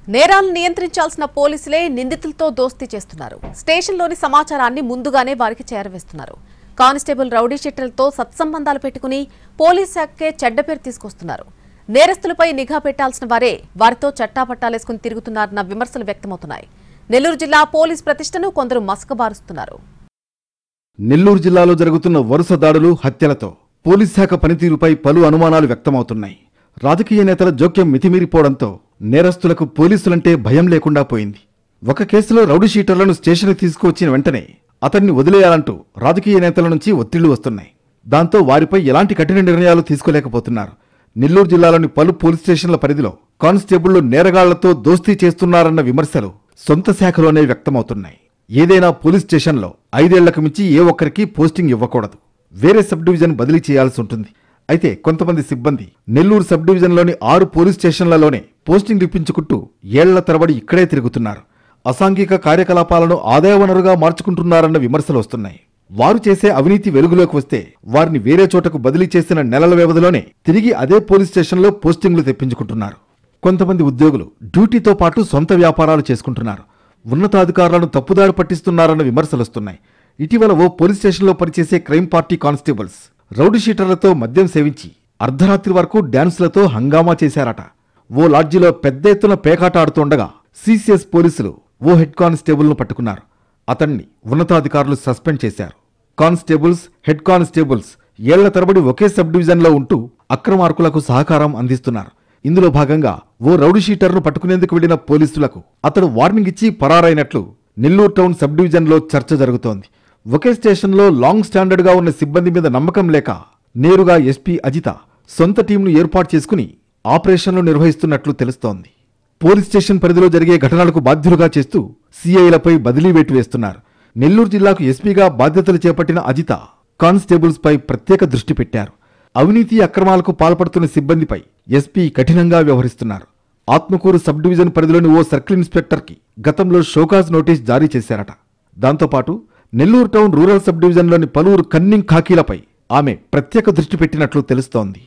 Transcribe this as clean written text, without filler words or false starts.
నేరాలను నియంత్రించాల్సిన పోలీసులే నిందితులతో దోస్తీ చేస్తున్నారు. స్టేషన్లోని సమాచారాన్ని ముందుగానే వారికి చేరవేస్తున్నారు. కానిస్టేబుల్ రౌడీ షీటర్లతో సత్సంబంధాలు పెట్టుకుని పోలీస్ శాఖకే చెడ్డ పేరు తీసుకొస్తున్నారు. నేరస్తులపై నిఘా పెట్టాల్సిన వారే వారితో చట్టాపట్టాలేసుకుని తిరుగుతున్నారన్న విమర్శలు వ్యక్తమవుతున్నాయి. నెల్లూరు జిల్లా పోలీస్ ప్రతిష్టను కొందరు మసకబారుస్తున్నారు. నెల్లూరు జిల్లాలో జరుగుతున్న వరుస దాడులు, హత్యలతో పోలీస్ శాఖ పనితీరుపై పలు అనుమానాలు వ్యక్తమవుతున్నాయి. రాజకీయ నేతల జోక్యం మితిమీరిపోవడంతో నేరస్తులకు పోలీసులంటే భయం లేకుండా పోయింది. ఒక కేసులో రౌడీ షీటర్లను స్టేషన్కి తీసుకువచ్చిన వెంటనే అతన్ని వదిలేయాలంటూ రాజకీయ నేతల నుంచి ఒత్తిళ్లు వస్తున్నాయి. దాంతో వారిపై ఎలాంటి కఠిన నిర్ణయాలు తీసుకోలేకపోతున్నారు. నెల్లూరు జిల్లాలోని పలు పోలీస్ స్టేషన్ల పరిధిలో కానిస్టేబుళ్లు నేరగాళ్లతో దోస్తీ చేస్తున్నారన్న విమర్శలు సొంత శాఖలోనే వ్యక్తమవుతున్నాయి. ఏదైనా పోలీస్ స్టేషన్లో 5 ఏళ్లకు మించి ఏ ఒక్కరికి పోస్టింగ్ ఇవ్వకూడదు. వేరే సబ్ డివిజన్ బదిలీ చేయాల్సి ఉంటుంది. అయితే కొంతమంది సిబ్బంది నెల్లూరు సబ్ డివిజన్లోని 6 పోలీస్ స్టేషన్లలోనే పోస్టింగ్ ఇప్పించుకుంటూ ఏళ్ల తరబడి ఇక్కడే తిరుగుతున్నారు. అసాంఘిక కార్యకలాపాలను ఆదాయ వనరుగా మార్చుకుంటున్నారన్న విమర్శలు వస్తున్నాయి. వారు చేసే అవినీతి వెలుగులోకి వస్తే వారిని వేరే చోటకు బదిలీ చేసిన నెలల వ్యవధిలోనే తిరిగి అదే పోలీస్ స్టేషన్లో పోస్టింగ్లు తెప్పించుకుంటున్నారు. కొంతమంది ఉద్యోగులు డ్యూటీతో పాటు సొంత వ్యాపారాలు చేసుకుంటున్నారు. ఉన్నతాధికారులను తప్పుదారి పట్టిస్తున్నారన్న విమర్శలు వస్తున్నాయి. ఇటీవల ఓ పోలీస్ స్టేషన్లో పనిచేసే క్రైమ్ పార్టీ కానిస్టేబుల్స్ రౌడీ షీటర్లతో మద్యం సేవించి అర్ధరాత్రి వరకు డ్యాన్సులతో హంగామా చేశారట. ఓ లాడ్జీలో పెద్ద ఎత్తున పేకాట ఆడుతుండగా సిసిఎస్ పోలీసులు ఓ హెడ్ కానిస్టేబుల్ను పట్టుకున్నారు. అతన్ని ఉన్నతాధికారులు సస్పెండ్ చేశారు. కానిస్టేబుల్స్, హెడ్ కానిస్టేబుల్స్ ఏళ్ల తరబడి ఒకే సబ్ డివిజన్లో ఉంటూ అక్రమార్కులకు సహకారం అందిస్తున్నారు. ఇందులో భాగంగా ఓ రౌడీ షీటర్ను పట్టుకునేందుకు వెళ్లిన పోలీసులకు అతడు వార్నింగ్ ఇచ్చి పరారైనట్లు నెల్లూరు టౌన్ సబ్ డివిజన్లో చర్చ జరుగుతోంది. ఒకే స్టేషన్లో లాంగ్ స్టాండర్డ్గా ఉన్న సిబ్బంది మీద నమ్మకం లేక నేరుగా ఎస్పీ అజిత సొంత టీంను ఏర్పాటు చేసుకుని ఆపరేషన్లు నిర్వహిస్తున్నట్లు తెలుస్తోంది. పోలీస్ స్టేషన్ పరిధిలో జరిగే ఘటనలకు బాధ్యులుగా చేస్తూ సీఐలపై బదిలీ వేటు వేస్తున్నారు. నెల్లూరు జిల్లాకు ఎస్పీగా బాధ్యతలు చేపట్టిన అజిత కానిస్టేబుల్స్పై ప్రత్యేక దృష్టి పెట్టారు. అవినీతి అక్రమాలకు పాల్పడుతున్న సిబ్బందిపై ఎస్పీ కఠినంగా వ్యవహరిస్తున్నారు. ఆత్మకూరు సబ్ డివిజన్ పరిధిలోని ఓ సర్కిల్ ఇన్స్పెక్టర్కి గతంలో షోకాజ్ నోటీస్ జారీ చేశారట. దాంతోపాటు నెల్లూరు టౌన్ రూరల్ సబ్ డివిజన్లోని పలువురు కన్నింగ్ ఖాకీలపై ఆమె ప్రత్యేక దృష్టి పెట్టినట్లు తెలుస్తోంది.